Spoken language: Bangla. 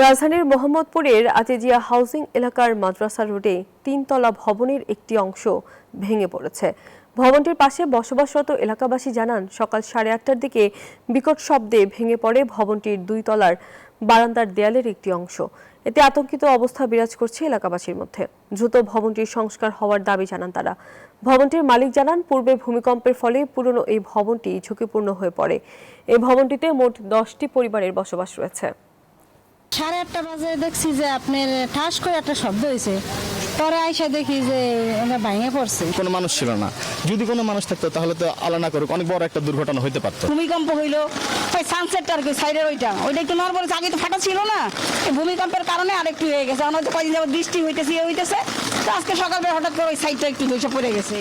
রাজধানীর মোহাম্মদপুরের আজিজিয়া হাউজিং এলাকার মাদ্রাসা রোডে 3 তলা ভবনের একটি অংশ ভেঙে পড়েছে। ভবনটির পাশে বসবাসরত এলাকাবাসী জানান, সকাল 8:30টার দিকে বিকট শব্দে ভেঙে পড়ে ভবনটির 2 তলার বারান্দার দেয়ালের একটি অংশ। এতে আতঙ্কিত অবস্থা বিরাজ করছে এলাকাবাসীর মধ্যে। দ্রুত ভবনটির সংস্কার হওয়ার দাবি জানান তারা। ভবনটির মালিক জানান, পূর্বে ভূমিকম্পের ফলে পুরনো এই ভবনটি ঝুঁকিপূর্ণ হয়ে পড়ে। এই ভবনটিতে মোট 10টি পরিবারের বসবাস রয়েছে। 8:30 বাজে দেখছি যে আপনার ঠাস করে একটা শব্দ হয়েছে। পরে আইসা দেখি যে এটা ভেঙে পড়ছে। কোনো মানুষ ছিল না। যদি কোনো মানুষ থাকতো তাহলে তো আল্লাহ না করুক অনেক বড় একটা দুর্ঘটনা হতে পারতো। ভূমিকম্প হইলো ওই সানসেটটা আর কি সাইডের ওইটা একটু নড়বড়ে, আগে তো ফাটা ছিল না। এই ভূমিকম্পের কারণে আরেকটু হয়ে গেছে। হয়তো কয়েকদিন যাবত বৃষ্টি হইতেছে তো আজকে সকালবেলা হঠাৎ করে ওই সাইডটা একটু ধসে পড়ে গেছে।